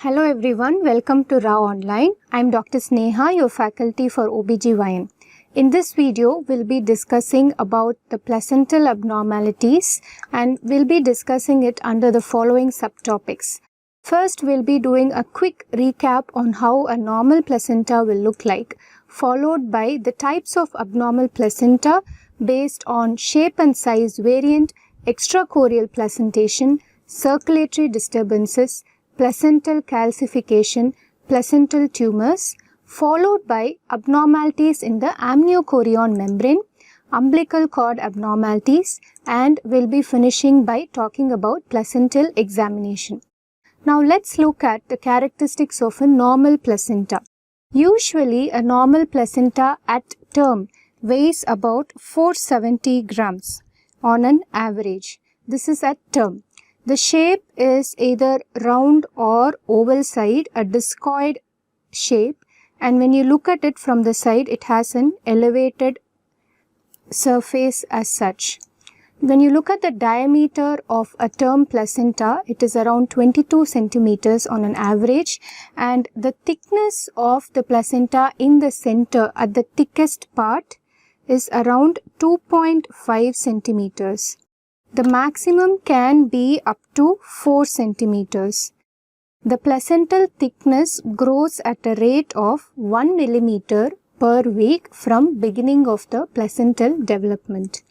Hello everyone, welcome to Raaonline. I am Dr. Sneha, your faculty for OBGYN. In this video, we'll be discussing about the placental abnormalities and we'll be discussing it under the following subtopics. First, we'll be doing a quick recap on how a normal placenta will look like, followed by the types of abnormal placenta based on shape and size variant, extrachorial placentation, circulatory disturbances, placental calcification, placental tumors, followed by abnormalities in the amniochorion membrane, umbilical cord abnormalities, and we'll be finishing by talking about placental examination. Now let's look at the characteristics of a normal placenta. Usually a normal placenta at term weighs about 470 grams on an average. This is at term. The shape is either round or oval side, a discoid shape, and when you look at it from the side, it has an elevated surface as such. When you look at the diameter of a term placenta, it is around 22 centimeters on an average, and the thickness of the placenta in the center at the thickest part is around 2.5 centimeters. The maximum can be up to 4 centimeters. The placental thickness grows at a rate of 1 millimeter per week from beginning of the placental development.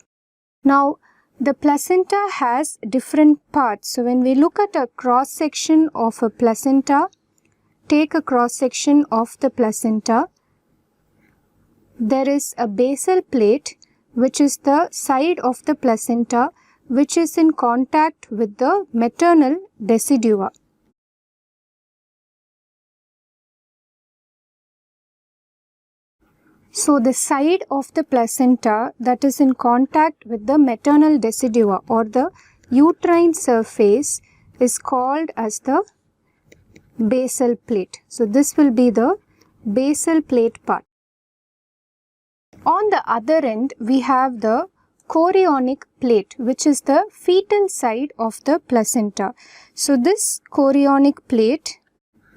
Now, the placenta has different parts. So, when we look at a cross section of a placenta, take a cross section of the placenta, there is a basal plate which is the side of the placenta which is in contact with the maternal decidua. So, the side of the placenta that is in contact with the maternal decidua or the uterine surface is called as the basal plate. So, this will be the basal plate part. On the other end, we have the chorionic plate, which is the fetal side of the placenta. So, this chorionic plate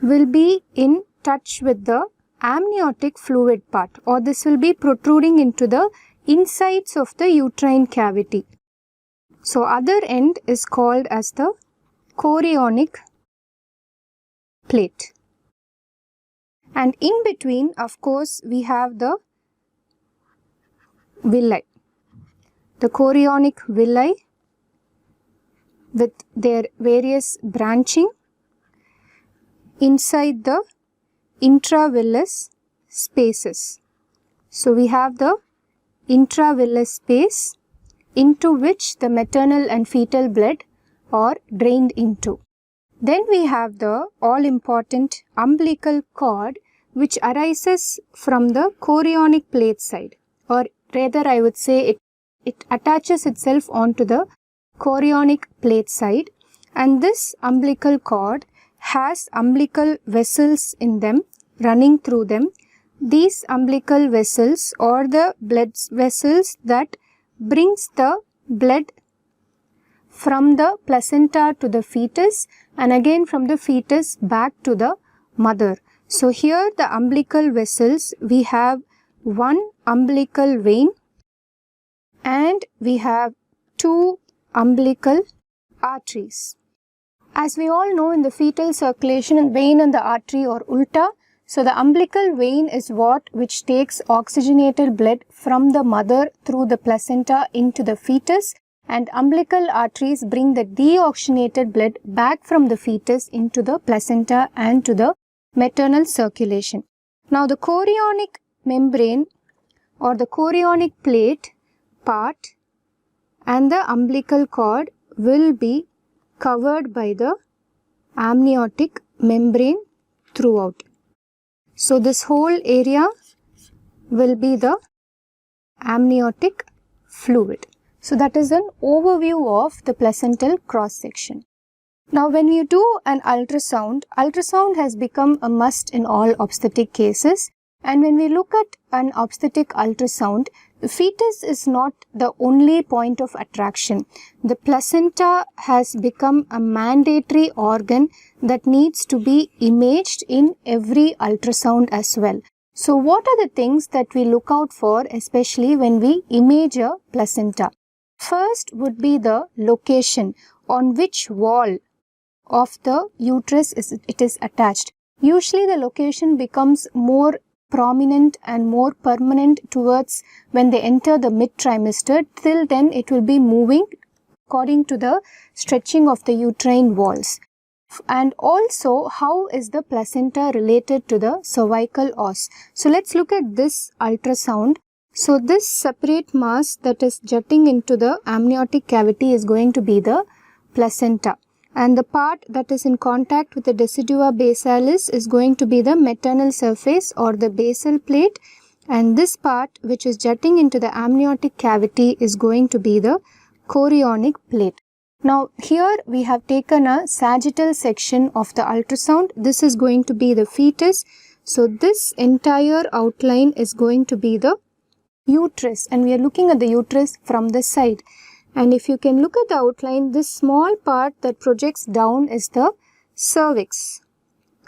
will be in touch with the amniotic fluid part, or this will be protruding into the insides of the uterine cavity. So, other end is called as the chorionic plate. And in between, of course, we have the villi. The chorionic villi with their various branching inside the intravillous spaces. So, we have the intravillous space into which the maternal and fetal blood are drained into. Then we have the all important umbilical cord which arises from the chorionic plate side, or rather I would say it attaches itself onto the chorionic plate side, and this umbilical cord has umbilical vessels in them running through them. These umbilical vessels are the blood vessels that brings the blood from the placenta to the fetus and again from the fetus back to the mother. So, here the umbilical vessels, we have one umbilical vein and we have two umbilical arteries. As we all know, in the fetal circulation, vein and the artery are ulta. So, the umbilical vein is which takes oxygenated blood from the mother through the placenta into the fetus, and umbilical arteries bring the deoxygenated blood back from the fetus into the placenta and to the maternal circulation. Now, the chorionic membrane or the chorionic plate part and the umbilical cord will be covered by the amniotic membrane throughout. So, this whole area will be the amniotic fluid. So, that is an overview of the placental cross section. Now, when you do an ultrasound has become a must in all obstetric cases, and when we look at an obstetric ultrasound, the fetus is not the only point of attraction. The placenta has become a mandatory organ that needs to be imaged in every ultrasound as well. So what are the things that we look out for, especially when we image a placenta? First would be the location, on which wall of the uterus it is attached. Usually the location becomes more prominent and more permanent towards when they enter the mid-trimester. Till then it will be moving according to the stretching of the uterine walls. And also, how is the placenta related to the cervical os? So let's look at this ultrasound. So this separate mass that is jutting into the amniotic cavity is going to be the placenta, and the part that is in contact with the decidua basalis is going to be the maternal surface or the basal plate, and this part which is jutting into the amniotic cavity is going to be the chorionic plate. Now here we have taken a sagittal section of the ultrasound. This is going to be the fetus. So this entire outline is going to be the uterus, and we are looking at the uterus from the side. And if you can look at the outline, this small part that projects down is the cervix.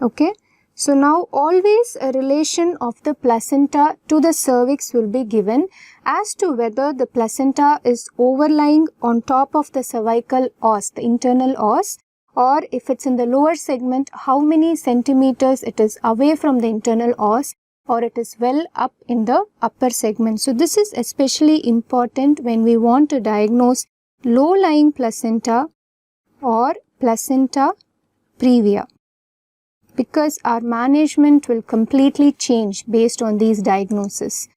Okay. So now always a relation of the placenta to the cervix will be given as to whether the placenta is overlying on top of the cervical os, the internal os, or if it's in the lower segment, how many centimeters it is away from the internal os, or it is well up in the upper segment. So this is especially important when we want to diagnose low-lying placenta or placenta previa, because our management will completely change based on these diagnoses.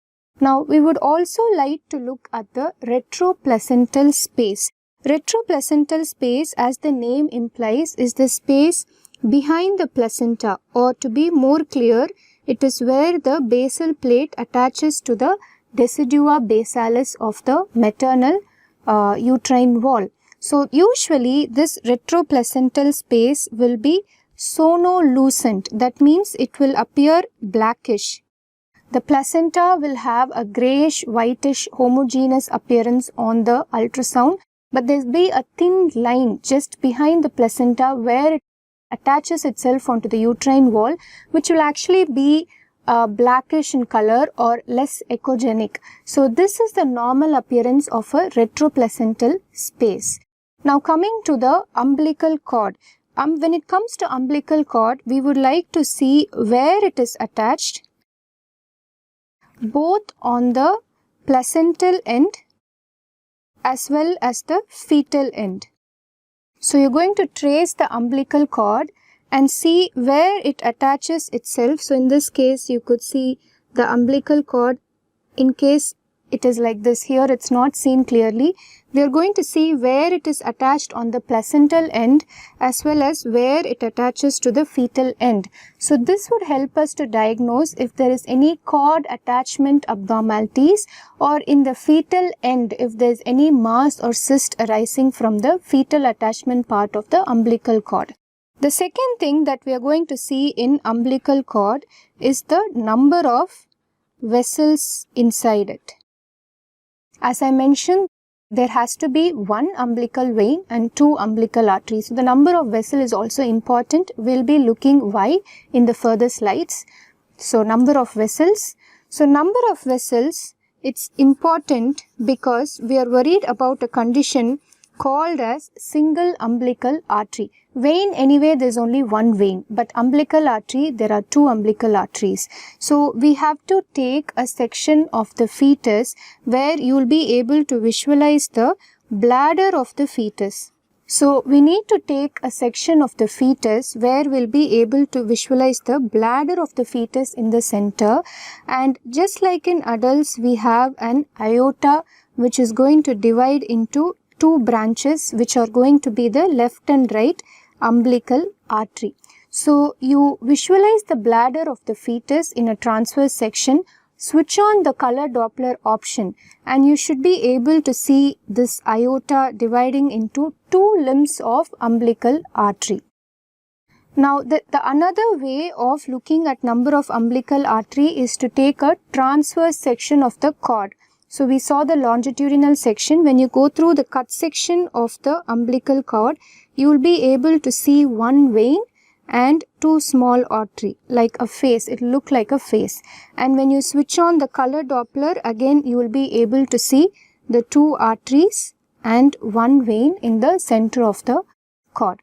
Now we would also like to look at the retroplacental space. Retroplacental space, as the name implies, is the space behind the placenta, or to be more clear, it is where the basal plate attaches to the decidua basalis of the maternal uterine wall. So usually this retroplacental space will be sonolucent. That means it will appear blackish. The placenta will have a grayish, whitish, homogeneous appearance on the ultrasound, but there will be a thin line just behind the placenta where it attaches itself onto the uterine wall, which will actually be blackish in color or less echogenic. So this is the normal appearance of a retroplacental space. Now coming to the umbilical cord. When it comes to umbilical cord, we would like to see where it is attached, both on the placental end as well as the fetal end. So you're going to trace the umbilical cord and see where it attaches itself. So in this case, you could see the umbilical cord. In case it is like this, here it's not seen clearly. We are going to see where it is attached on the placental end as well as where it attaches to the fetal end. So this would help us to diagnose if there is any cord attachment abnormalities, or in the fetal end if there is any mass or cyst arising from the fetal attachment part of the umbilical cord. The second thing that we are going to see in umbilical cord is the number of vessels inside it. As I mentioned, there has to be one umbilical vein and two umbilical arteries. So the number of vessels is also important. We'll be looking why in the further slides. So number of vessels. So number of vessels, it's important because we are worried about a condition called as single umbilical artery. Vein, anyway, there's only one vein, but umbilical artery, there are two umbilical arteries. So we have to take a section of the fetus where you will be able to visualize the bladder of the fetus. So we need to take a section of the fetus where we'll be able to visualize the bladder of the fetus in the center, and just like in adults, we have an aorta which is going to divide into two branches which are going to be the left and right umbilical artery. So you visualize the bladder of the fetus in a transverse section, switch on the color Doppler option, and you should be able to see this aorta dividing into two limbs of umbilical artery. Now the another way of looking at number of umbilical artery is to take a transverse section of the cord. So we saw the longitudinal section. When you go through the cut section of the umbilical cord, you will be able to see one vein and two small artery like a face. It will look like a face. And when you switch on the color Doppler, again you will be able to see the two arteries and one vein in the center of the cord.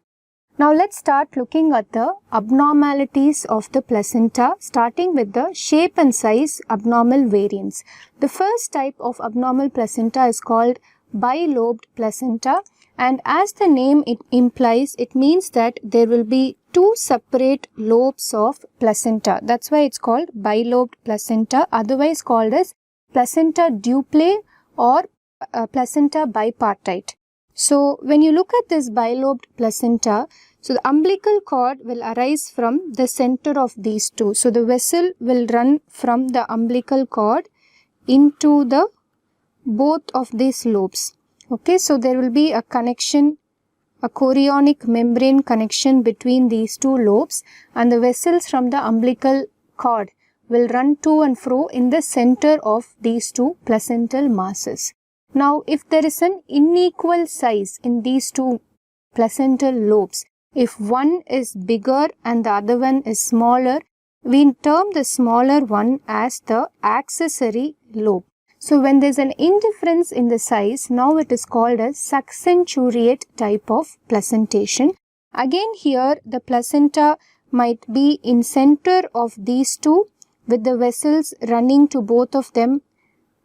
Now let's start looking at the abnormalities of the placenta, starting with the shape and size abnormal variants. The first type of abnormal placenta is called bilobed placenta, and as the name it implies, it means that there will be two separate lobes of placenta. That's why it's called bilobed placenta, otherwise called as placenta duple or placenta bipartite. So when you look at this bilobed placenta, so the umbilical cord will arise from the center of these two. So the vessel will run from the umbilical cord into the both of these lobes. Okay, so there will be a connection, a chorionic membrane connection between these two lobes, and the vessels from the umbilical cord will run to and fro in the center of these two placental masses. Now, if there is an unequal size in these two placental lobes, if one is bigger and the other one is smaller, we term the smaller one as the accessory lobe. So, when there is an indifference in the size, now it is called a succenturiate type of placentation. Again here, the placenta might be in center of these two with the vessels running to both of them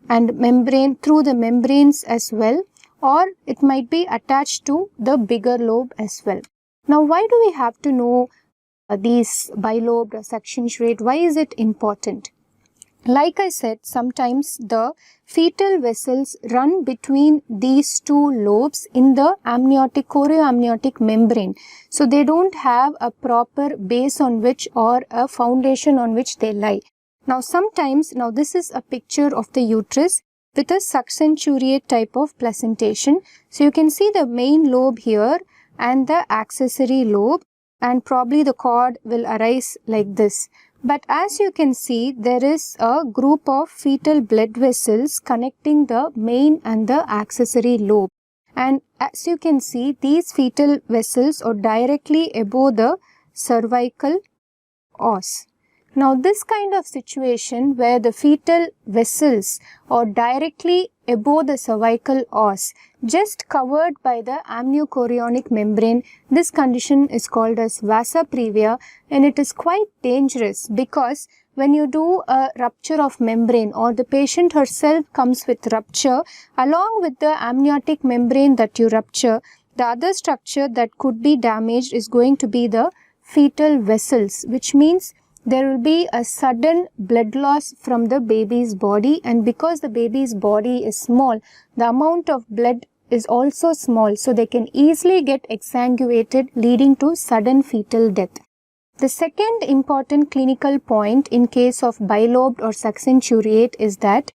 and membrane through the membranes as well, or it might be attached to the bigger lobe as well. Now, why do we have to know these bilobed or succenturiate? Why is it important? Like I said, sometimes the fetal vessels run between these two lobes in the amniotic, chorioamniotic membrane. So they don't have a proper base on which or a foundation on which they lie. Now sometimes, now this is a picture of the uterus with a succenturiate type of placentation. So you can see the main lobe here and the accessory lobe, and probably the cord will arise like this. But as you can see, there is a group of fetal blood vessels connecting the main and the accessory lobe. And as you can see, these fetal vessels are directly above the cervical os. Now, this kind of situation where the fetal vessels are directly above the cervical os, just covered by the amniochorionic membrane, this condition is called as vasa previa, and it is quite dangerous because when you do a rupture of membrane or the patient herself comes with rupture, along with the amniotic membrane that you rupture, the other structure that could be damaged is going to be the fetal vessels, which means there will be a sudden blood loss from the baby's body, and because the baby's body is small, the amount of blood is also small, so they can easily get exsanguated, leading to sudden fetal death. The second important clinical point in case of bilobed or succenturiate is that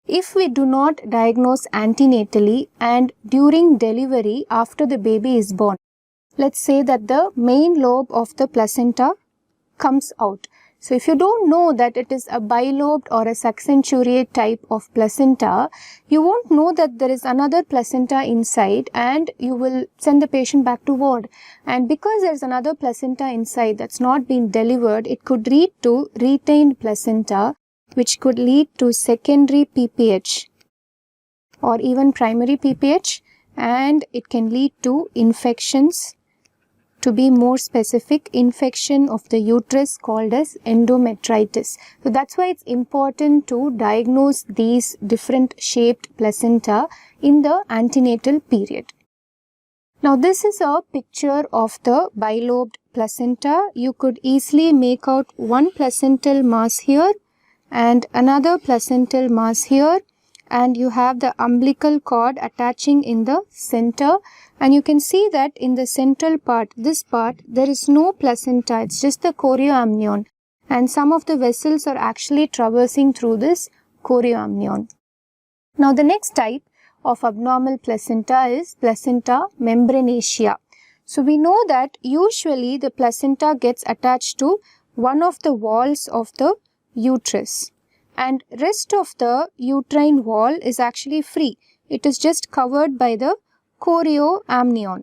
if we do not diagnose antenatally and during delivery after the baby is born, let's say that the main lobe of the placenta comes out. So if you don't know that it is a bilobed or a succenturiate type of placenta, you won't know that there is another placenta inside, and you will send the patient back to ward. And because there is another placenta inside that's not been delivered, it could lead to retained placenta, which could lead to secondary PPH or even primary PPH, and it can lead to infections. To be more specific, infection of the uterus called as endometritis. So that's why it's important to diagnose these different shaped placenta in the antenatal period. Now this is a picture of the bilobed placenta. You could easily make out one placental mass here and another placental mass here, and you have the umbilical cord attaching in the center. And you can see that in the central part, this part, there is no placenta, it's just the chorioamnion. And some of the vessels are actually traversing through this chorioamnion. Now the next type of abnormal placenta is Placenta Membranacea. So we know that usually the placenta gets attached to one of the walls of the uterus. and rest of the uterine wall is actually free. It is just covered by the chorioamnion.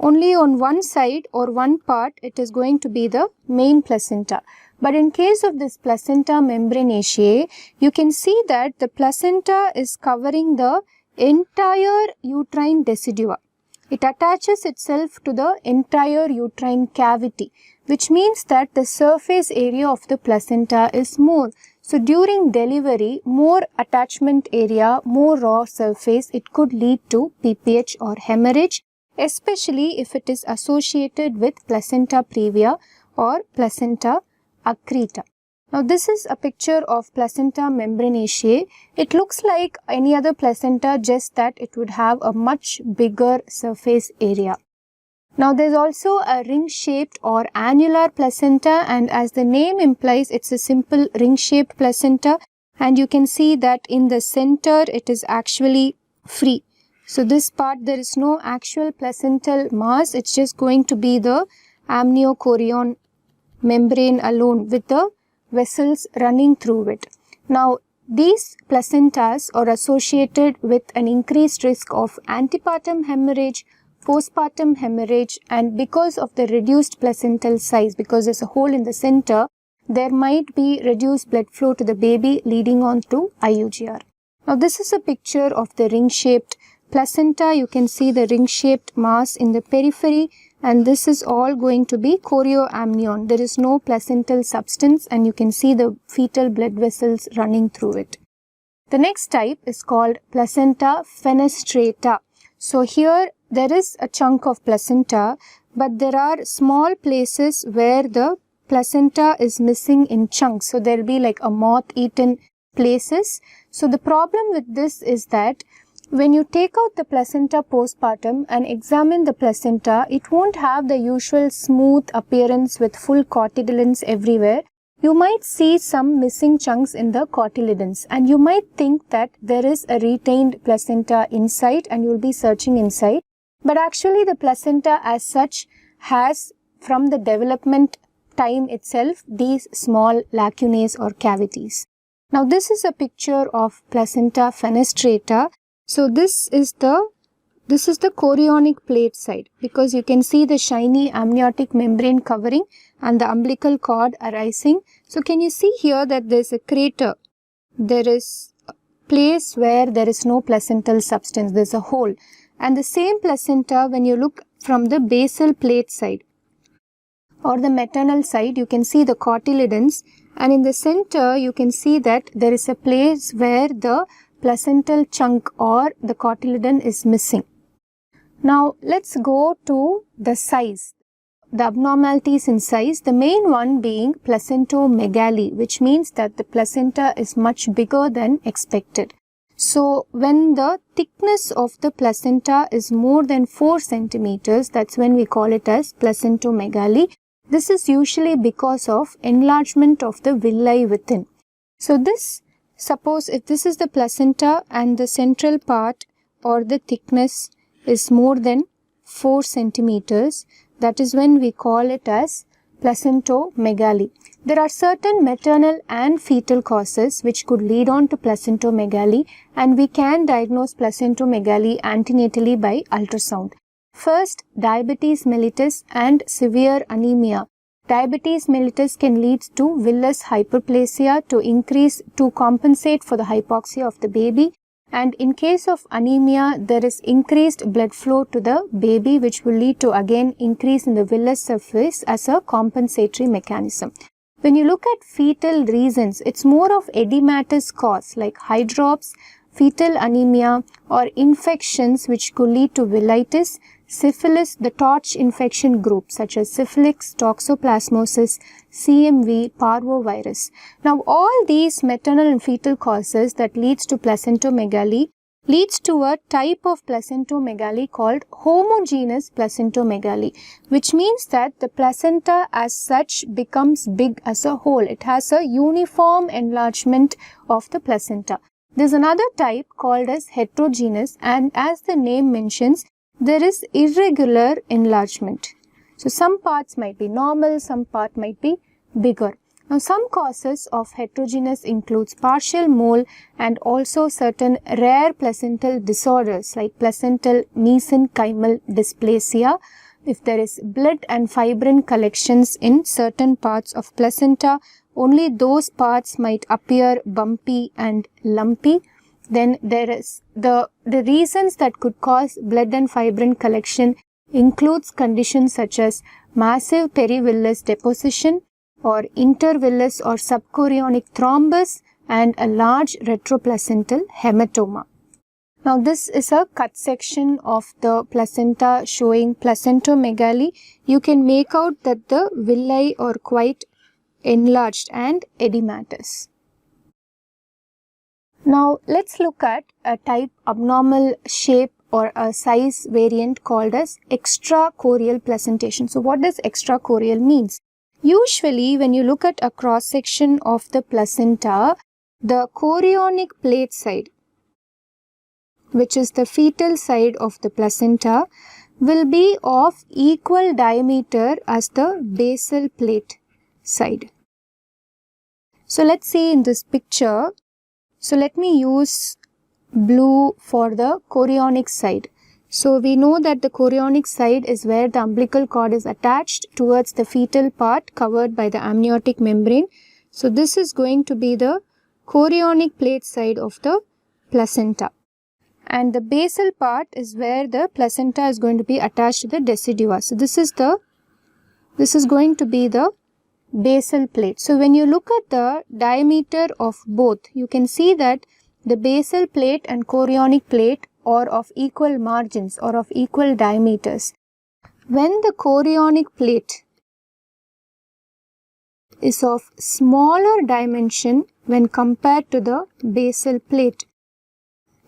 Only on one side or one part it is going to be the main placenta. But in case of this placenta membranaceae, you can see that the placenta is covering the entire uterine decidua. It attaches itself to the entire uterine cavity, which means that the surface area of the placenta is more. So during delivery, more attachment area, more raw surface, it could lead to PPH or hemorrhage, especially if it is associated with placenta previa or placenta accreta. Now this is a picture of placenta membranaceae. It looks like any other placenta, just that it would have a much bigger surface area. Now there is also a ring-shaped or annular placenta, and as the name implies, it's a simple ring-shaped placenta, and you can see that in the center it is actually free. So this part, there is no actual placental mass, it's just going to be the amniochorion membrane alone with the vessels running through it. Now these placentas are associated with an increased risk of antepartum hemorrhage, postpartum hemorrhage, and because of the reduced placental size, because there's a hole in the center, there might be reduced blood flow to the baby leading on to IUGR. Now this is a picture of the ring-shaped placenta. You can see the ring-shaped mass in the periphery, and this is all going to be chorioamnion. There is no placental substance, and you can see the fetal blood vessels running through it. The next type is called Placenta Fenestrata. So here there is a chunk of placenta, but there are small places where the placenta is missing in chunks. So there will be like a moth-eaten places. So the problem with this is that when you take out the placenta postpartum and examine the placenta, it won't have the usual smooth appearance with full cotyledons everywhere. You might see some missing chunks in the cotyledons, and you might think that there is a retained placenta inside and you'll be searching inside. But actually the placenta as such has, from the development time itself, these small lacunae or cavities. Now this is a picture of Placenta Fenestrata. So this is the chorionic plate side, because you can see the shiny amniotic membrane covering and the umbilical cord arising. So can you see here that there is a crater? There is a place where there is no placental substance, there is a hole. And the same placenta, when you look from the basal plate side or the maternal side, you can see the cotyledons, and in the center you can see that there is a place where the placental chunk or the cotyledon is missing. Now let's go to the size, the abnormalities in size, the main one being placentomegaly, which means that the placenta is much bigger than expected. So when the thickness of the placenta is more than 4 centimeters, that's when we call it as placentomegaly. This is usually because of enlargement of the villi within. So this, suppose if this is the placenta and the central part or the thickness is more than 4 centimeters, that is when we call it as placentomegaly. There are certain maternal and fetal causes which could lead on to placentomegaly, and we can diagnose placentomegaly antenatally by ultrasound. First, diabetes mellitus and severe anemia. Diabetes mellitus can lead to villus hyperplasia to compensate for the hypoxia of the baby, and in case of anemia, there is increased blood flow to the baby, which will lead to again increase in the villus surface as a compensatory mechanism. When you look at fetal reasons, it's more of edematous cause like hydrops, fetal anemia, or infections which could lead to villitis, syphilis, the torch infection group such as syphilis, toxoplasmosis, CMV, parvovirus. Now all these maternal and fetal causes that leads to placentomegaly leads to a type of placentomegaly called homogeneous placentomegaly, which means that the placenta as such becomes big as a whole. It has a uniform enlargement of the placenta. There is another type called as heterogeneous, and as the name mentions, there is irregular enlargement. So some parts might be normal, some part might be bigger. Now, some causes of heterogeneous includes partial mole and also certain rare placental disorders like placental mesenchymal dysplasia. If there is blood and fibrin collections in certain parts of placenta, only those parts might appear bumpy and lumpy. Then there is the reasons that could cause blood and fibrin collection includes conditions such as massive perivillous deposition or intervillous or subchorionic thrombus and a large retroplacental hematoma. Now, this is a cut section of the placenta showing placentomegaly. You can make out that the villi are quite enlarged and edematous. Now, let's look at a type abnormal shape or a size variant called as extrachorial placentation. So, what does extrachorial means? Usually, when you look at a cross section of the placenta, the chorionic plate side, which is the fetal side of the placenta, will be of equal diameter as the basal plate side. So, let's see in this picture. So, let me use blue for the chorionic side. So, we know that the chorionic side is where the umbilical cord is attached towards the fetal part covered by the amniotic membrane. So, this is going to be the chorionic plate side of the placenta. And the basal part is where the placenta is going to be attached to the decidua. So, this is going to be the basal plate. So, when you look at the diameter of both, you can see that the basal plate and chorionic plate are of equal margins or of equal diameters. When the chorionic plate is of smaller dimension when compared to the basal plate,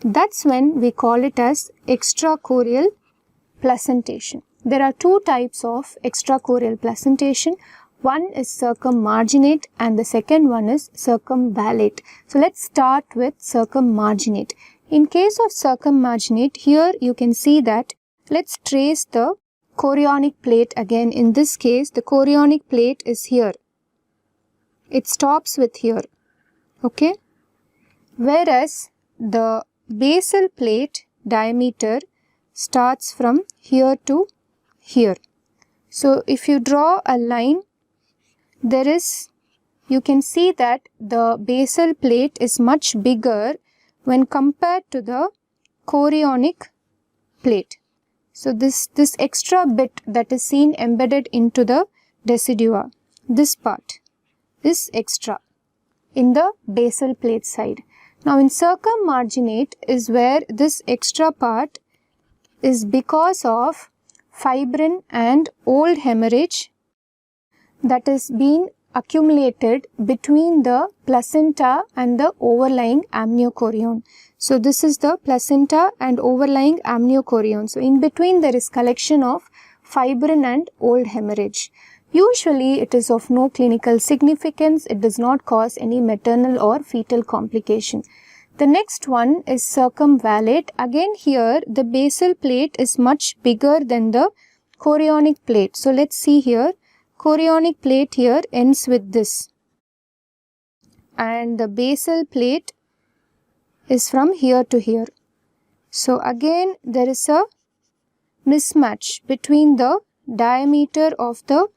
that's when we call it as extrachorial placentation. There are two types of extrachorial placentation. One is circummarginate and the second one is circumvallate. So, let's start with circummarginate. In case of circummarginate, here you can see that, let's trace the chorionic plate again. In this case, the chorionic plate is here. It stops with here, okay? Whereas, the basal plate diameter starts from here to here. So, if you draw a line, you can see that the basal plate is much bigger when compared to the chorionic plate. So, this extra bit that is seen embedded into the decidua, this part is extra in the basal plate side. Now, in circummarginate is where this extra part is because of fibrin and old hemorrhage that is being accumulated between the placenta and the overlying amniochorion. So, this is the placenta and overlying amniochorion. So, in between there is collection of fibrin and old hemorrhage. Usually, it is of no clinical significance. It does not cause any maternal or fetal complication. The next one is circumvallate. Again, here the basal plate is much bigger than the chorionic plate. So, let's see here. Chorionic plate here ends with this, and the basal plate is from here to here. So, again there is a mismatch between the diameter of the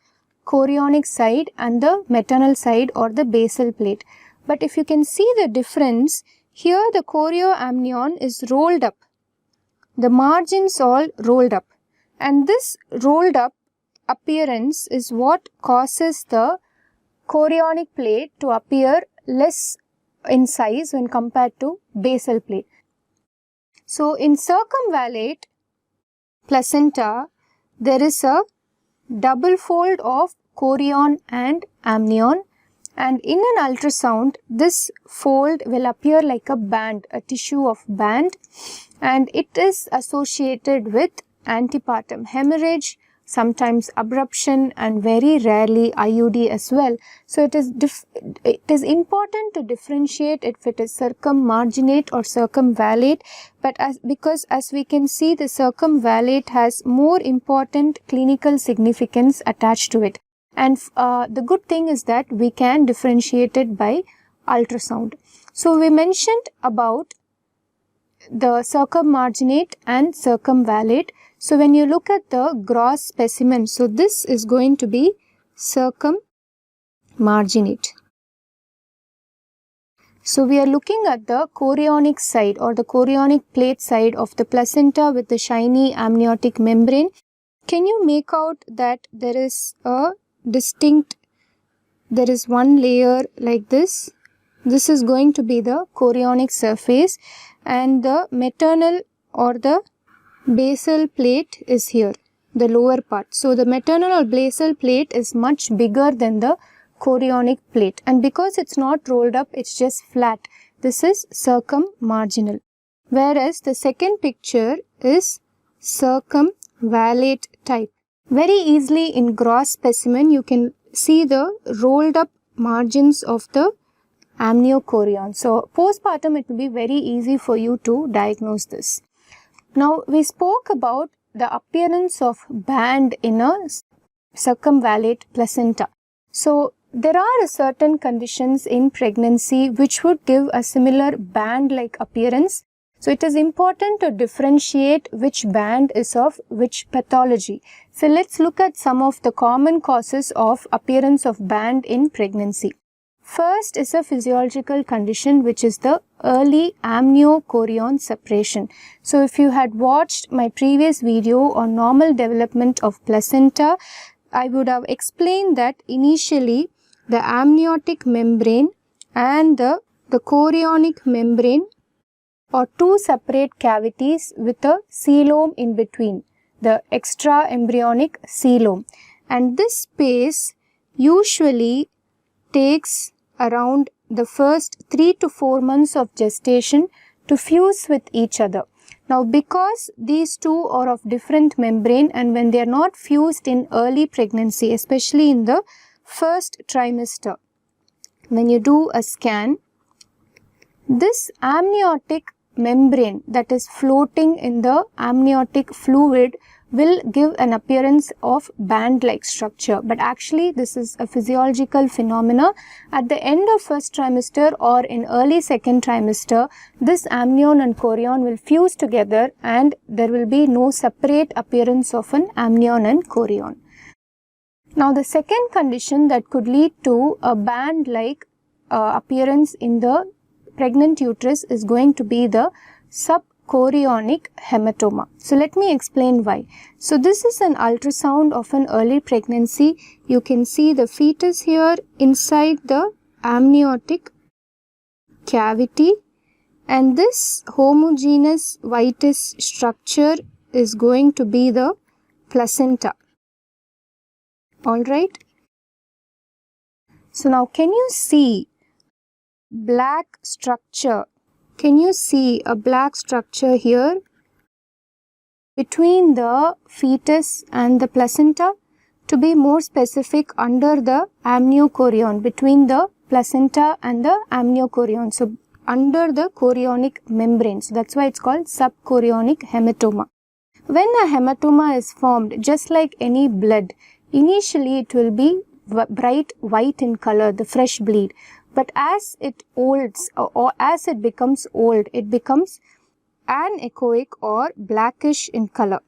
chorionic side and the maternal side or the basal plate. But if you can see the difference, here the chorioamnion is rolled up, the margins all rolled up, and this rolled up appearance is what causes the chorionic plate to appear less in size when compared to basal plate. So, in circumvallate placenta, there is a double fold of chorion and amnion, and in an ultrasound, this fold will appear like a band, a tissue of band, and it is associated with antepartum hemorrhage, sometimes abruption, and very rarely IUD as well. So, it is important to differentiate if it is circummarginate or circumvallate, but because as we can see, the circumvallate has more important clinical significance attached to it. and the good thing is that we can differentiate it by ultrasound. So we mentioned about the circummarginate and circumvallate. So when you look at the gross specimen, so this is going to be circummarginate. So we are looking at the chorionic side or the chorionic plate side of the placenta with the shiny amniotic membrane. Can you make out that there is a distinct, there is one layer like this? This is going to be the chorionic surface, and the maternal or the basal plate is here, the lower part. So the maternal or basal plate is much bigger than the chorionic plate, and because it's not rolled up, it's just flat. This is circummarginal. Whereas the second picture is circumvallate type. Very easily in gross specimen you can see the rolled up margins of the amniochorion. So postpartum it will be very easy for you to diagnose this. Now we spoke about the appearance of band in a circumvallate placenta. So there are certain conditions in pregnancy which would give a similar band-like appearance. So it is important to differentiate which band is of which pathology. So let's look at some of the common causes of appearance of band in pregnancy. First is a physiological condition which is the early amniochorion separation. So if you had watched my previous video on normal development of placenta, I would have explained that initially the amniotic membrane and the chorionic membrane are two separate cavities with a coelom in between, the extraembryonic coelom, and this space usually takes around the first 3 to 4 months of gestation to fuse with each other. Now because these two are of different membrane, and when they are not fused in early pregnancy, especially in the first trimester, when you do a scan, this amniotic membrane that is floating in the amniotic fluid will give an appearance of band-like structure, but actually this is a physiological phenomena. At the end of first trimester or in early second trimester, this amnion and chorion will fuse together and there will be no separate appearance of an amnion and chorion. Now the second condition that could lead to a band-like appearance in the pregnant uterus is going to be the subchorionic hematoma. So let me explain why. So this is an ultrasound of an early pregnancy. You can see the fetus here inside the amniotic cavity, and this homogeneous whitish structure is going to be the placenta. Alright. So now can you see black structure? Can you see a black structure here between the fetus and the placenta? To be more specific, under the amniochorion, between the placenta and the amniochorion. So under the chorionic membrane. So that's why it's called subchorionic hematoma. When a hematoma is formed, just like any blood, initially it will be bright white in color, the fresh bleed. But as it olds or as it becomes old, it becomes anechoic or blackish in color.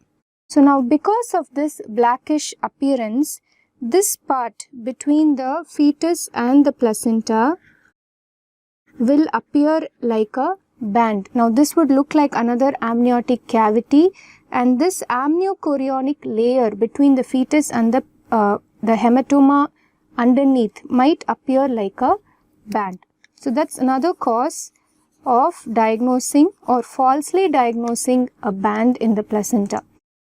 So now because of this blackish appearance, this part between the fetus and the placenta will appear like a band. Now this would look like another amniotic cavity, and this amniochorionic layer between the fetus and the hematoma underneath might appear like a band. So that's another cause of diagnosing or falsely diagnosing a band in the placenta.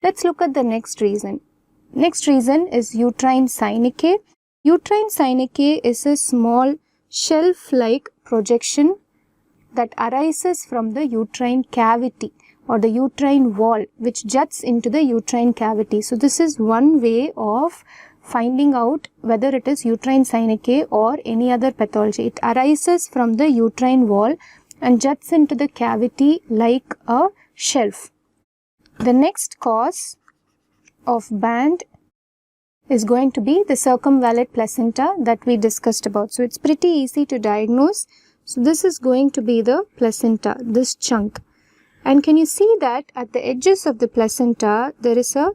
Let's look at the next reason. Next reason is uterine synechiae. Uterine synechiae is a small shelf-like projection that arises from the uterine cavity or the uterine wall, which juts into the uterine cavity. So this is one way of finding out whether it is uterine synechiae or any other pathology. It arises from the uterine wall and juts into the cavity like a shelf. The next cause of band is going to be the circumvallate placenta that we discussed about. So it's pretty easy to diagnose. So this is going to be the placenta, this chunk. And can you see that at the edges of the placenta there is a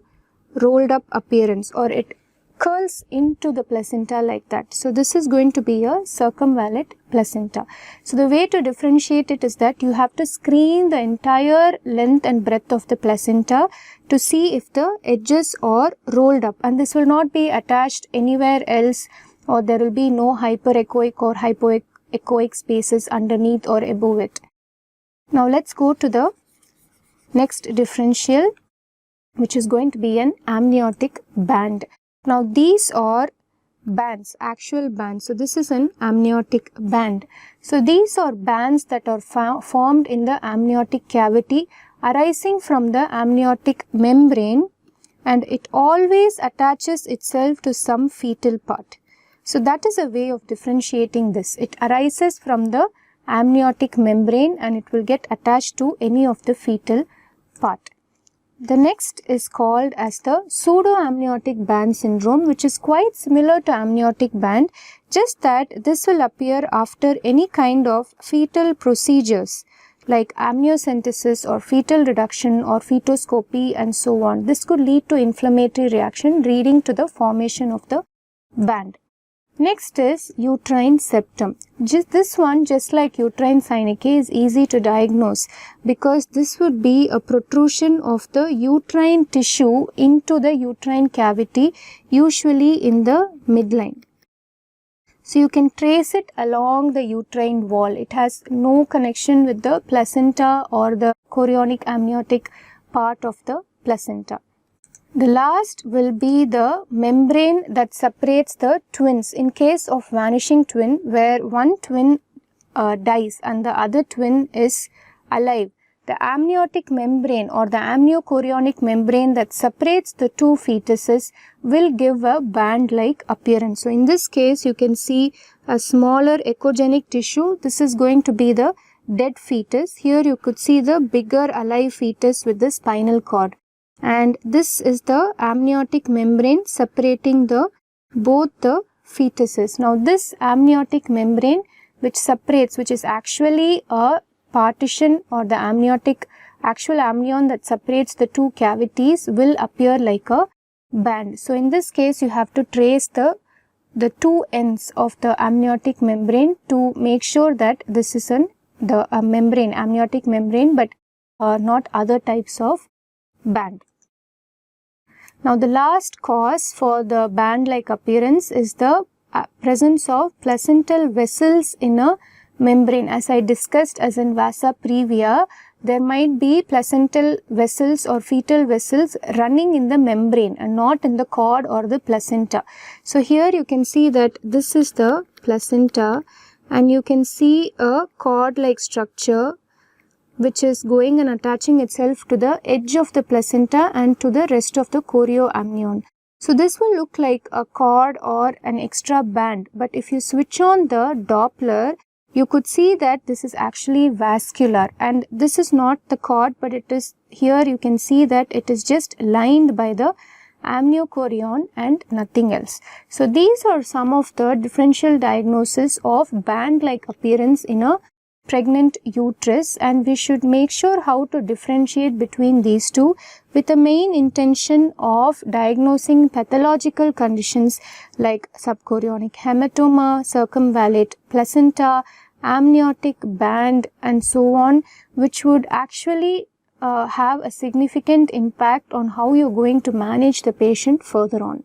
rolled up appearance, or it curls into the placenta like that. So this is going to be a circumvallate placenta. So the way to differentiate it is that you have to screen the entire length and breadth of the placenta to see if the edges are rolled up, and this will not be attached anywhere else, or there will be no hyperechoic or hypoechoic spaces underneath or above it. Now let's go to the next differential, which is going to be an amniotic band. Now these are bands, actual bands. So this is an amniotic band. So these are bands that are formed in the amniotic cavity arising from the amniotic membrane, and it always attaches itself to some fetal part. So that is a way of differentiating this. It arises from the amniotic membrane and it will get attached to any of the fetal part. The next is called as the pseudoamniotic band syndrome, which is quite similar to amniotic band, just that this will appear after any kind of fetal procedures like amniocentesis or fetal reduction or fetoscopy and so on. This could lead to inflammatory reaction leading to the formation of the band. Next is uterine septum. This one, just like uterine synecdoche, is easy to diagnose because this would be a protrusion of the uterine tissue into the uterine cavity, usually in the midline. So you can trace it along the uterine wall. It has no connection with the placenta or the chorionic amniotic part of the placenta. The last will be the membrane that separates the twins in case of vanishing twin, where one twin dies and the other twin is alive. The amniotic membrane or the amniochorionic membrane that separates the two fetuses will give a band-like appearance. So in this case, you can see a smaller echogenic tissue. This is going to be the dead fetus. Here you could see the bigger alive fetus with the spinal cord. And this is the amniotic membrane separating both the fetuses. Now this amniotic membrane which separates, which is actually a partition or the actual amnion that separates the two cavities, will appear like a band. So in this case you have to trace the two ends of the amniotic membrane to make sure that this is the membrane, amniotic membrane, but not other types of band. Now the last cause for the band-like appearance is the presence of placental vessels in a membrane. As I discussed as in vasa previa, there might be placental vessels or fetal vessels running in the membrane and not in the cord or the placenta. So here you can see that this is the placenta and you can see a cord-like structure which is going and attaching itself to the edge of the placenta and to the rest of the chorioamnion. So this will look like a cord or an extra band, but if you switch on the Doppler, you could see that this is actually vascular, and this is not the cord, but it is, here you can see that it is just lined by the amniochorion and nothing else. So these are some of the differential diagnosis of band-like appearance in a pregnant uterus, and we should make sure how to differentiate between these two with the main intention of diagnosing pathological conditions like subchorionic hematoma, circumvallate placenta, amniotic band and so on, which would actually have a significant impact on how you're going to manage the patient further on.